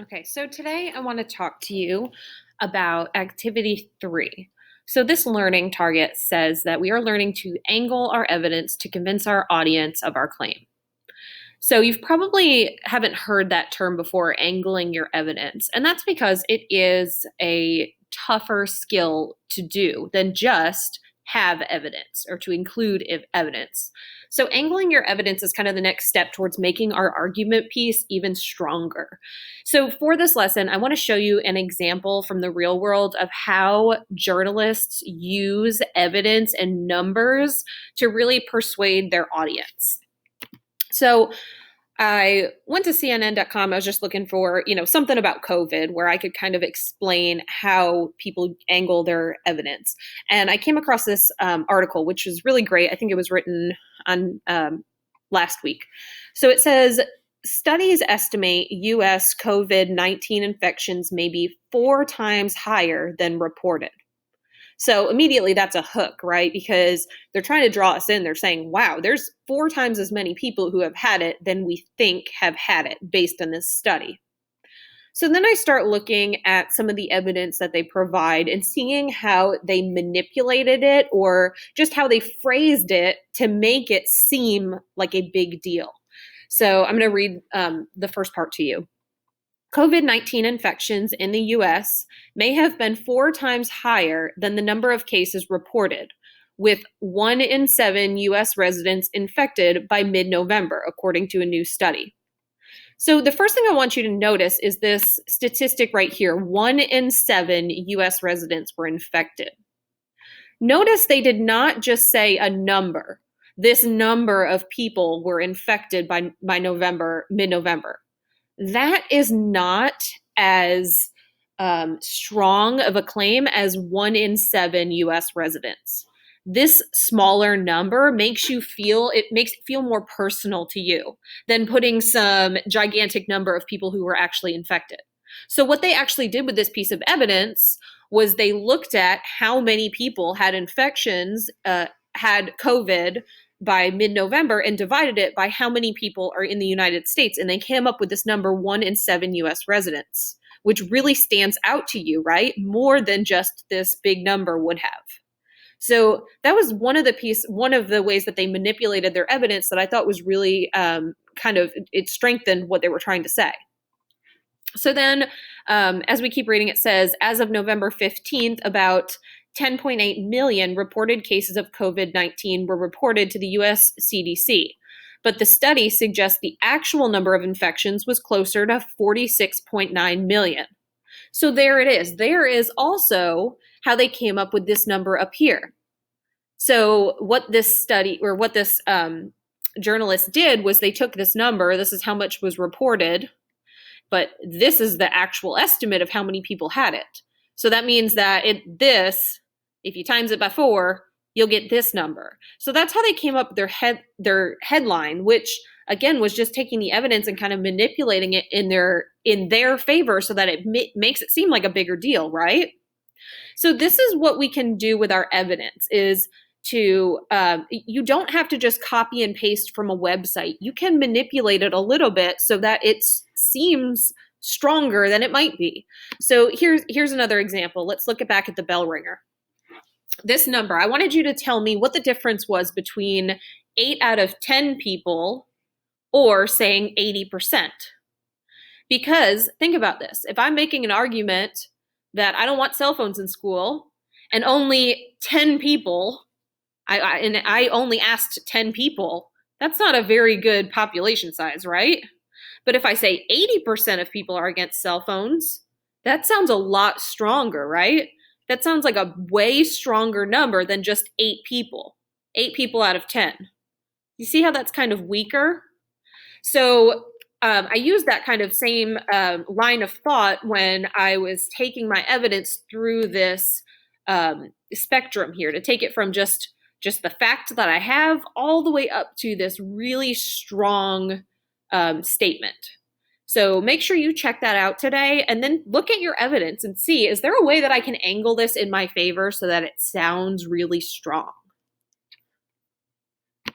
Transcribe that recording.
Okay, so today I want to talk to you about activity 3. So, this learning target says that we are learning to angle our evidence to convince our audience of our claim. So, you've probably haven't heard that term before, angling your evidence. And that's because it is a tougher skill to do than just have evidence or to include evidence. So, angling your evidence is kind of the next step towards making our argument piece even stronger. So, for this lesson, I want to show you an example from the real world of how journalists use evidence and numbers to really persuade their audience. So, I went to CNN.com. I was just looking for, something about COVID where I could kind of explain how people angle their evidence. And I came across this article, which was really great. I think it was written on last week. So it says studies estimate U.S. COVID-19 infections may be 4 times higher than reported. So immediately that's a hook, right? Because they're trying to draw us in. They're saying, wow, there's 4 times as many people who have had it than we think have had it based on this study. So then I start looking at some of the evidence that they provide and seeing how they manipulated it or just how they phrased it to make it seem like a big deal. So I'm going to read the first part to you. COVID-19 infections in the U.S. may have been 4 times higher than the number of cases reported, with 1 in 7 U.S. residents infected by mid-November, according to a new study. So the first thing I want you to notice is this statistic right here. 1 in 7 U.S. residents were infected. Notice they did not just say a number. This number of people were infected by mid-November. That is not as strong of a claim as 1 in 7 US residents. This smaller number makes it feel more personal to you than putting some gigantic number of people who were actually infected. So what they actually did with this piece of evidence was they looked at how many people had infections, had COVID by mid-November and divided it by how many people are in the United States. And they came up with this number 1 in 7 US residents, which really stands out to you, right? More than just this big number would have. So that was one of the ways that they manipulated their evidence that I thought was really it strengthened what they were trying to say. So then, as we keep reading, it says, as of November 15th, about 10.8 million reported cases of COVID-19 were reported to the US CDC. But the study suggests the actual number of infections was closer to 46.9 million. So there it is. There is also how they came up with this number up here. So what this study or what this journalist did was they took this number. This is how much was reported, but this is the actual estimate of how many people had it. So that means that if you times it by 4, you'll get this number. So that's how they came up with their headline, which again was just taking the evidence and kind of manipulating it in their favor so that it makes it seem like a bigger deal, right? So this is what we can do with our evidence is to you don't have to just copy and paste from a website. You can manipulate it a little bit so that it seems stronger than it might be. So here's another example. Let's look back at the bell ringer. This number, I wanted you to tell me what the difference was between 8 out of 10 people or saying 80%. Because think about this. If I'm making an argument that I don't want cell phones in school and only 10 people, I only asked 10 people, that's not a very good population size, right? But if I say 80% of people are against cell phones, that sounds a lot stronger, right? That sounds like a way stronger number than just 8 people. 8 people out of 10. You see how that's kind of weaker? So I used that kind of same line of thought when I was taking my evidence through this spectrum here, to take it from just the fact that I have all the way up to this really strong statement. So make sure you check that out today and then look at your evidence and see, is there a way that I can angle this in my favor so that it sounds really strong?